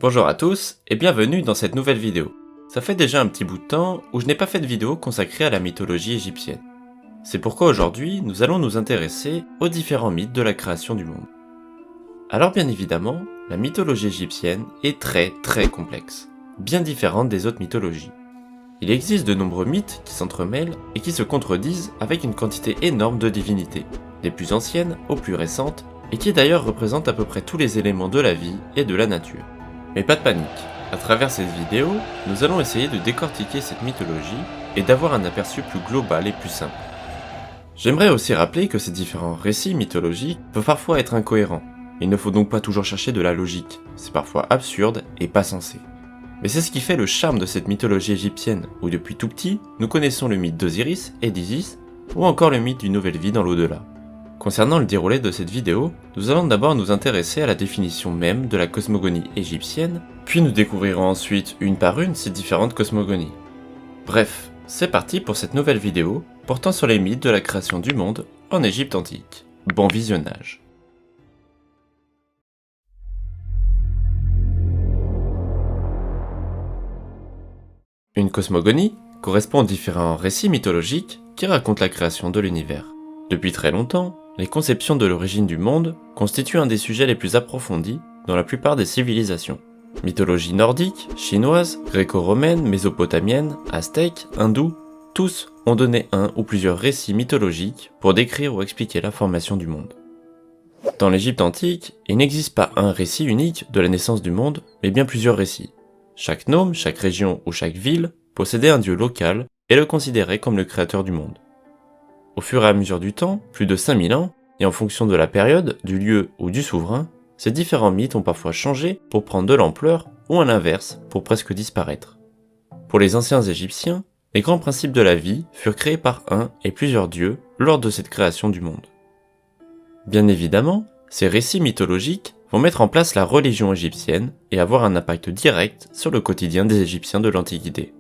Bonjour à tous et bienvenue dans cette nouvelle vidéo. Ça fait déjà un petit bout de temps où je n'ai pas fait de vidéo consacrée à la mythologie égyptienne. C'est pourquoi aujourd'hui nous allons nous intéresser aux différents mythes de la création du monde. Alors bien évidemment, la mythologie égyptienne est très complexe, bien différente des autres mythologies. Il existe de nombreux mythes qui s'entremêlent et qui se contredisent avec une quantité énorme de divinités, des plus anciennes aux plus récentes, et qui d'ailleurs représentent à peu près tous les éléments de la vie et de la nature. Mais pas de panique, à travers cette vidéo, nous allons essayer de décortiquer cette mythologie et d'avoir un aperçu plus global et plus simple. J'aimerais aussi rappeler que ces différents récits mythologiques peuvent parfois être incohérents. Il ne faut donc pas toujours chercher de la logique, c'est parfois absurde et pas sensé. Mais c'est ce qui fait le charme de cette mythologie égyptienne, où depuis tout petit, nous connaissons le mythe d'Osiris et d'Isis, ou encore le mythe d'une nouvelle vie dans l'au-delà. Concernant le déroulé de cette vidéo, nous allons d'abord nous intéresser à la définition même de la cosmogonie égyptienne, puis nous découvrirons ensuite une par une ces différentes cosmogonies. Bref, c'est parti pour cette nouvelle vidéo portant sur les mythes de la création du monde en Égypte antique. Bon visionnage. Une cosmogonie correspond aux différents récits mythologiques qui racontent la création de l'univers. Depuis très longtemps, les conceptions de l'origine du monde constituent un des sujets les plus approfondis dans la plupart des civilisations. Mythologie nordique, chinoise, gréco-romaine, mésopotamienne, aztèque, hindoue, tous ont donné un ou plusieurs récits mythologiques pour décrire ou expliquer la formation du monde. Dans l'Égypte antique, il n'existe pas un récit unique de la naissance du monde, mais bien plusieurs récits. Chaque nome, chaque région ou chaque ville possédait un dieu local et le considérait comme le créateur du monde. Au fur et à mesure du temps, plus de 5000 ans, et en fonction de la période, du lieu ou du souverain, ces différents mythes ont parfois changé pour prendre de l'ampleur ou à l'inverse pour presque disparaître. Pour les anciens Égyptiens, les grands principes de la vie furent créés par un et plusieurs dieux lors de cette création du monde. Bien évidemment, ces récits mythologiques vont mettre en place la religion égyptienne et avoir un impact direct sur le quotidien des Égyptiens de l'Antiquité.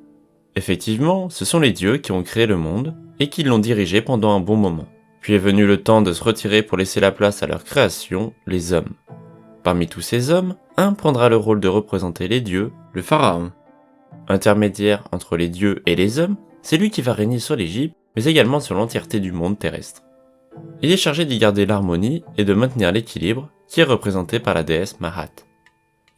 Effectivement, ce sont les dieux qui ont créé le monde et qui l'ont dirigé pendant un bon moment. Puis est venu le temps de se retirer pour laisser la place à leur création, les hommes. Parmi tous ces hommes, un prendra le rôle de représenter les dieux, le pharaon. Intermédiaire entre les dieux et les hommes, c'est lui qui va régner sur l'Égypte, mais également sur l'entièreté du monde terrestre. Il est chargé d'y garder l'harmonie et de maintenir l'équilibre qui est représenté par la déesse Mahat.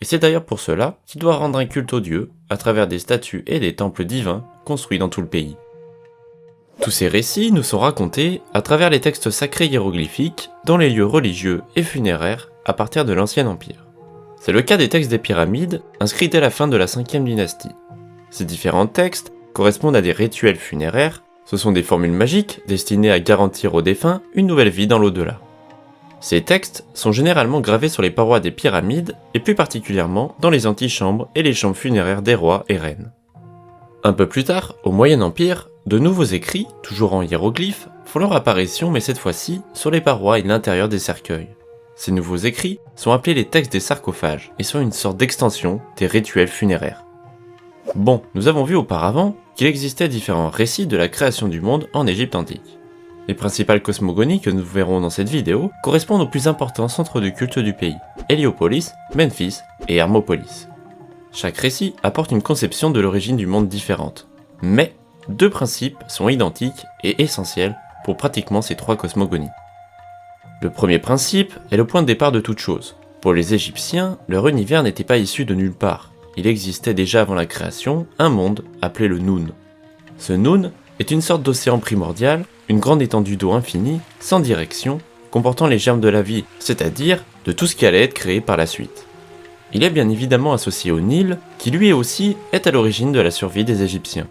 Et c'est d'ailleurs pour cela qu'il doit rendre un culte aux dieux à travers des statues et des temples divins construits dans tout le pays. Tous ces récits nous sont racontés à travers les textes sacrés hiéroglyphiques dans les lieux religieux et funéraires à partir de l'Ancien Empire. C'est le cas des textes des pyramides inscrits dès la fin de la 5e dynastie. Ces différents textes correspondent à des rituels funéraires, ce sont des formules magiques destinées à garantir aux défunts une nouvelle vie dans l'au-delà. Ces textes sont généralement gravés sur les parois des pyramides et plus particulièrement dans les antichambres et les chambres funéraires des rois et reines. Un peu plus tard, au Moyen Empire, de nouveaux écrits, toujours en hiéroglyphes, font leur apparition mais cette fois-ci sur les parois et l'intérieur des cercueils. Ces nouveaux écrits sont appelés les textes des sarcophages et sont une sorte d'extension des rituels funéraires. Bon, nous avons vu auparavant qu'il existait différents récits de la création du monde en Égypte antique. Les principales cosmogonies que nous verrons dans cette vidéo correspondent aux plus importants centres de culte du pays, Héliopolis, Memphis et Hermopolis. Chaque récit apporte une conception de l'origine du monde différente, mais deux principes sont identiques et essentiels pour pratiquement ces trois cosmogonies. Le premier principe est le point de départ de toute chose. Pour les Égyptiens, leur univers n'était pas issu de nulle part. Il existait déjà avant la création un monde appelé le Noun. Ce Noun est une sorte d'océan primordial, une grande étendue d'eau infinie, sans direction, comportant les germes de la vie, c'est-à-dire de tout ce qui allait être créé par la suite. Il est bien évidemment associé au Nil, qui lui aussi est à l'origine de la survie des Égyptiens.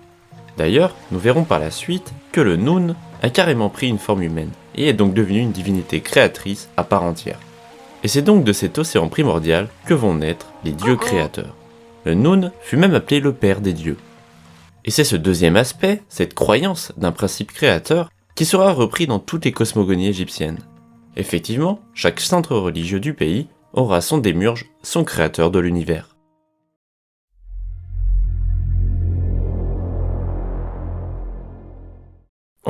D'ailleurs, nous verrons par la suite que le Noun a carrément pris une forme humaine, et est donc devenu une divinité créatrice à part entière. Et c'est donc de cet océan primordial que vont naître les dieux créateurs. Le Noun fut même appelé le père des dieux. Et c'est ce deuxième aspect, cette croyance d'un principe créateur, qui sera repris dans toutes les cosmogonies égyptiennes. Effectivement, chaque centre religieux du pays aura son démurge, son créateur de l'univers.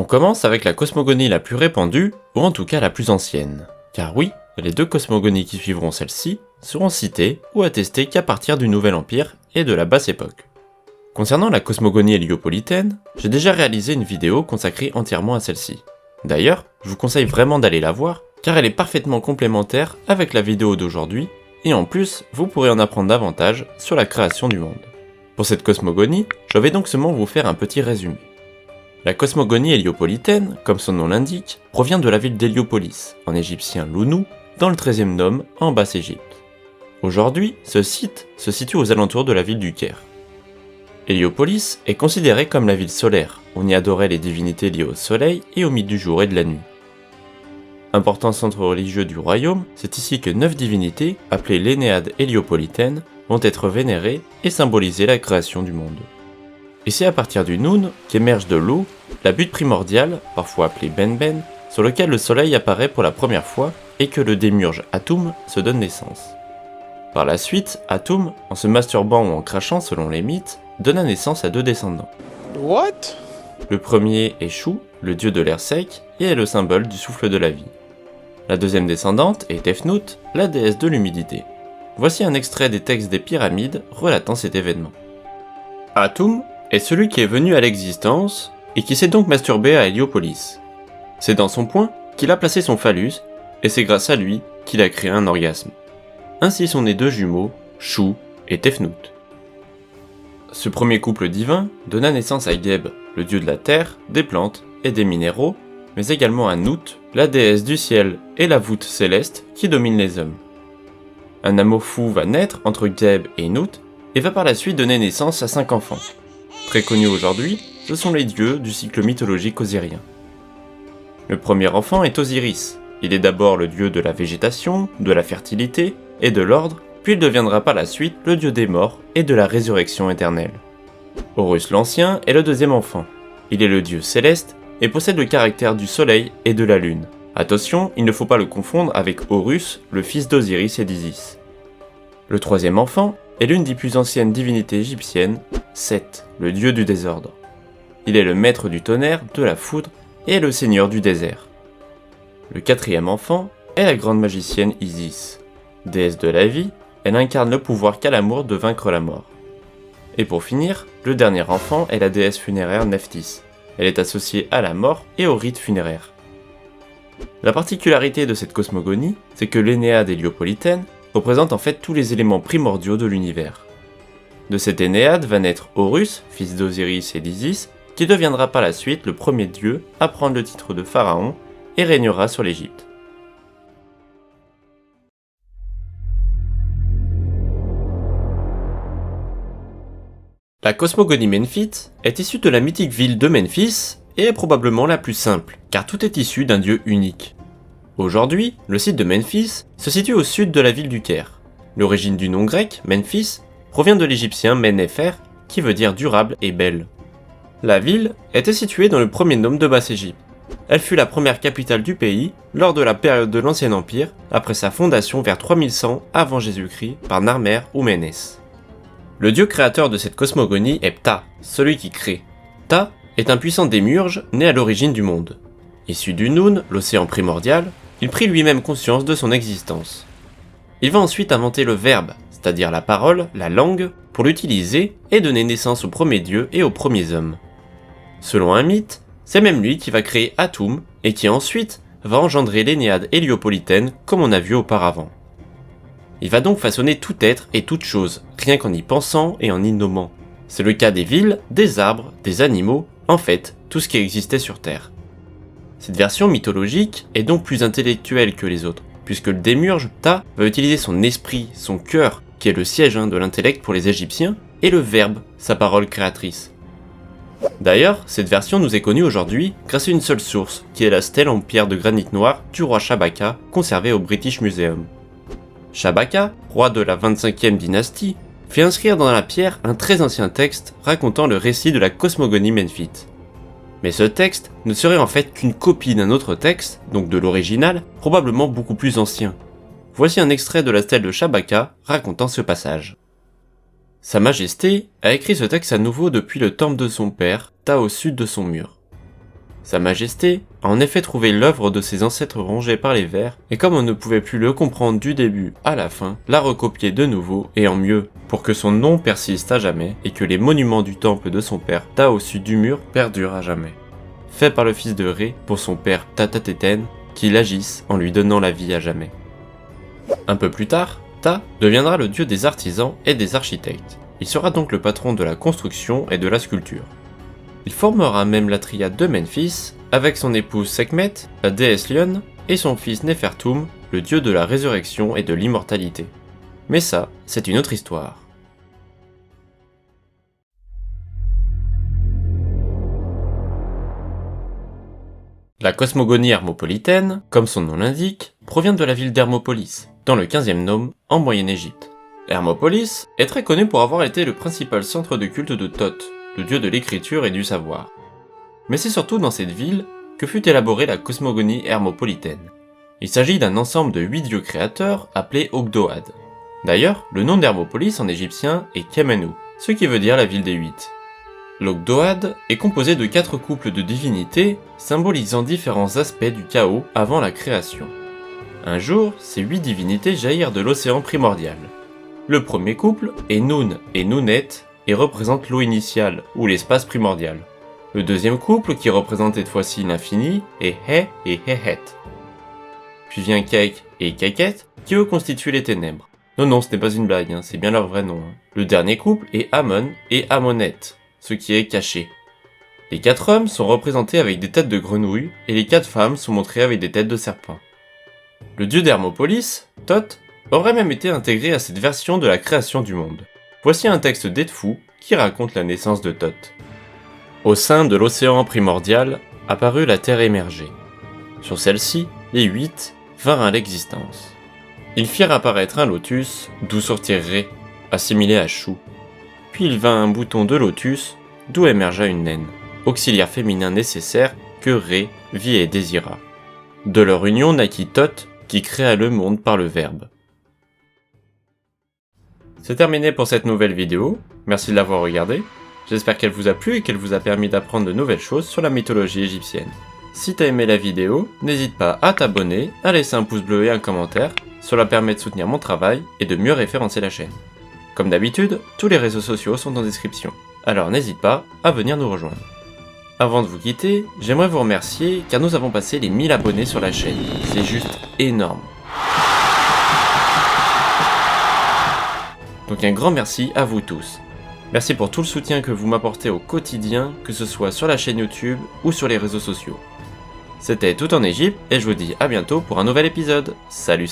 On commence avec la cosmogonie la plus répandue, ou en tout cas la plus ancienne. Car oui, les deux cosmogonies qui suivront celle-ci seront cités ou attestés qu'à partir du Nouvel Empire et de la Basse Époque. Concernant la cosmogonie héliopolitaine, j'ai déjà réalisé une vidéo consacrée entièrement à celle-ci. D'ailleurs, je vous conseille vraiment d'aller la voir, car elle est parfaitement complémentaire avec la vidéo d'aujourd'hui, et en plus, vous pourrez en apprendre davantage sur la création du monde. Pour cette cosmogonie, je vais donc seulement vous faire un petit résumé. La cosmogonie héliopolitaine, comme son nom l'indique, provient de la ville d'Héliopolis, en égyptien Lounou, dans le XIIIe nome, en Basse-Égypte. Aujourd'hui, ce site se situe aux alentours de la ville du Caire. Héliopolis est considérée comme la ville solaire, on y adorait les divinités liées au soleil et au mythe du jour et de la nuit. Important centre religieux du royaume, c'est ici que 9 divinités, appelées l'Énéade héliopolitaine, vont être vénérées et symboliser la création du monde. Et c'est à partir du Noun qu'émerge de l'eau la butte primordiale, parfois appelée Ben-Ben, sur lequel le soleil apparaît pour la première fois et que le démiurge Atum se donne naissance. Par la suite, Atum, en se masturbant ou en crachant selon les mythes, donna naissance à 2 descendants. What? Le premier est Chou, le dieu de l'air sec, et est le symbole du souffle de la vie. La deuxième descendante est Tefnut, la déesse de l'humidité. Voici un extrait des textes des pyramides relatant cet événement. Atum est celui qui est venu à l'existence et qui s'est donc masturbé à Héliopolis. C'est dans son poing qu'il a placé son phallus, et c'est grâce à lui qu'il a créé un orgasme. Ainsi sont nés 2 jumeaux, Chou et Tefnut. Ce premier couple divin donna naissance à Geb, le dieu de la terre, des plantes et des minéraux, mais également à Nut, la déesse du ciel et la voûte céleste qui domine les hommes. Un amour fou va naître entre Geb et Nut et va par la suite donner naissance à 5 enfants. Très connus aujourd'hui, ce sont les dieux du cycle mythologique osirien. Le premier enfant est Osiris. Il est d'abord le dieu de la végétation, de la fertilité et de l'ordre, puis il deviendra par la suite le dieu des morts et de la résurrection éternelle. Horus l'Ancien est le deuxième enfant. Il est le dieu céleste et possède le caractère du soleil et de la lune. Attention, il ne faut pas le confondre avec Horus, le fils d'Osiris et d'Isis. Le troisième enfant est l'une des plus anciennes divinités égyptiennes, Seth, le dieu du désordre. Il est le maître du tonnerre, de la foudre et le seigneur du désert. Le quatrième enfant est la grande magicienne Isis. Déesse de la vie, elle incarne le pouvoir qu'a l'amour de vaincre la mort. Et pour finir, le dernier enfant est la déesse funéraire Nephthys. Elle est associée à la mort et au rite funéraire. La particularité de cette cosmogonie, c'est que l'Énéade héliopolitaine représente en fait tous les éléments primordiaux de l'univers. De cette Énéade va naître Horus, fils d'Osiris et d'Isis, qui deviendra par la suite le premier dieu à prendre le titre de pharaon et régnera sur l'Égypte. La cosmogonie memphite est issue de la mythique ville de Memphis et est probablement la plus simple, car tout est issu d'un dieu unique. Aujourd'hui, le site de Memphis se situe au sud de la ville du Caire. L'origine du nom grec, Memphis, provient de l'égyptien Mennefer, qui veut dire durable et belle. La ville était située dans le premier nome de Basse-Égypte. Elle fut la première capitale du pays lors de la période de l'Ancien Empire, après sa fondation vers 3100 avant Jésus-Christ par Narmer ou Ménès. Le dieu créateur de cette cosmogonie est Ptah, celui qui crée. Ptah est un puissant démiurge né à l'origine du monde. Issu du Noun, l'océan primordial, il prit lui-même conscience de son existence. Il va ensuite inventer le verbe, c'est-à-dire la parole, la langue, pour l'utiliser et donner naissance aux premiers dieux et aux premiers hommes. Selon un mythe, c'est même lui qui va créer Atum et qui ensuite va engendrer l'Énéade héliopolitaine comme on a vu auparavant. Il va donc façonner tout être et toute chose, rien qu'en y pensant et en y nommant. C'est le cas des villes, des arbres, des animaux, en fait, tout ce qui existait sur Terre. Cette version mythologique est donc plus intellectuelle que les autres, puisque le démiurge Ptah va utiliser son esprit, son cœur, qui est le siège de l'intellect pour les Égyptiens, et le verbe, sa parole créatrice. D'ailleurs, cette version nous est connue aujourd'hui grâce à une seule source, qui est la stèle en pierre de granit noir du roi Shabaka, conservée au British Museum. Shabaka, roi de la 25e dynastie, fait inscrire dans la pierre un très ancien texte racontant le récit de la cosmogonie memphite. Mais ce texte ne serait en fait qu'une copie d'un autre texte, donc de l'original, probablement beaucoup plus ancien. Voici un extrait de la stèle de Shabaka racontant ce passage. Sa Majesté a écrit ce texte à nouveau depuis le temple de son père, Ptah au sud de son mur. Sa Majesté a en effet trouvé l'œuvre de ses ancêtres rongée par les vers, et comme on ne pouvait plus le comprendre du début à la fin, l'a recopié de nouveau et en mieux, pour que son nom persiste à jamais et que les monuments du temple de son père Ta au sud du mur perdurent à jamais. Fait par le fils de Ré pour son père Tatateten, qu'il agisse en lui donnant la vie à jamais. Un peu plus tard, Ta deviendra le dieu des artisans et des architectes. Il sera donc le patron de la construction et de la sculpture. Il formera même la triade de Memphis, avec son épouse Sekhmet, la déesse lionne, et son fils Nefertum, le dieu de la résurrection et de l'immortalité. Mais ça, c'est une autre histoire. La cosmogonie hermopolitaine, comme son nom l'indique, provient de la ville d'Hermopolis, dans le 15e nome, en Moyenne-Égypte. Hermopolis est très connu pour avoir été le principal centre de culte de Thoth, le dieu de l'écriture et du savoir. Mais c'est surtout dans cette ville que fut élaborée la cosmogonie hermopolitaine. Il s'agit d'un ensemble de 8 dieux créateurs appelés Ogdoad. D'ailleurs, le nom d'Hermopolis en égyptien est Khémenou, ce qui veut dire la ville des 8. L'Ogdoad est composé de 4 couples de divinités symbolisant différents aspects du chaos avant la création. Un jour, ces 8 divinités jaillirent de l'océan primordial. Le premier couple est Nun et Nunet et représente l'eau initiale ou l'espace primordial. Le deuxième couple, qui représente cette fois-ci l'infini, est He et Hehet. Puis vient Kek et Keket, qui eux constituent les ténèbres. Non, ce n'est pas une blague, c'est bien leur vrai nom. Le dernier couple est Amon et Amonet, ce qui est caché. Les 4 hommes sont représentés avec des têtes de grenouilles, et les 4 femmes sont montrées avec des têtes de serpents. Le dieu d'Hermopolis, Thoth, aurait même été intégré à cette version de la création du monde. Voici un texte d'Edfou qui raconte la naissance de Thoth. Au sein de l'océan primordial apparut la terre émergée. Sur celle-ci, les 8 vinrent à l'existence. Ils firent apparaître un lotus, d'où sortirent Ré, assimilé à Chou. Puis il vint un bouton de lotus, d'où émergea une naine, auxiliaire féminin nécessaire que Ré vit et désira. De leur union naquit Thoth, qui créa le monde par le Verbe. C'est terminé pour cette nouvelle vidéo, merci de l'avoir regardée. J'espère qu'elle vous a plu et qu'elle vous a permis d'apprendre de nouvelles choses sur la mythologie égyptienne. Si t'as aimé la vidéo, n'hésite pas à t'abonner, à laisser un pouce bleu et un commentaire, cela permet de soutenir mon travail et de mieux référencer la chaîne. Comme d'habitude, tous les réseaux sociaux sont en description, alors n'hésite pas à venir nous rejoindre. Avant de vous quitter, j'aimerais vous remercier car nous avons passé les 1000 abonnés sur la chaîne, c'est juste énorme. Donc un grand merci à vous tous. Merci pour tout le soutien que vous m'apportez au quotidien, que ce soit sur la chaîne YouTube ou sur les réseaux sociaux. C'était Tout en Égypte et je vous dis à bientôt pour un nouvel épisode. Salut!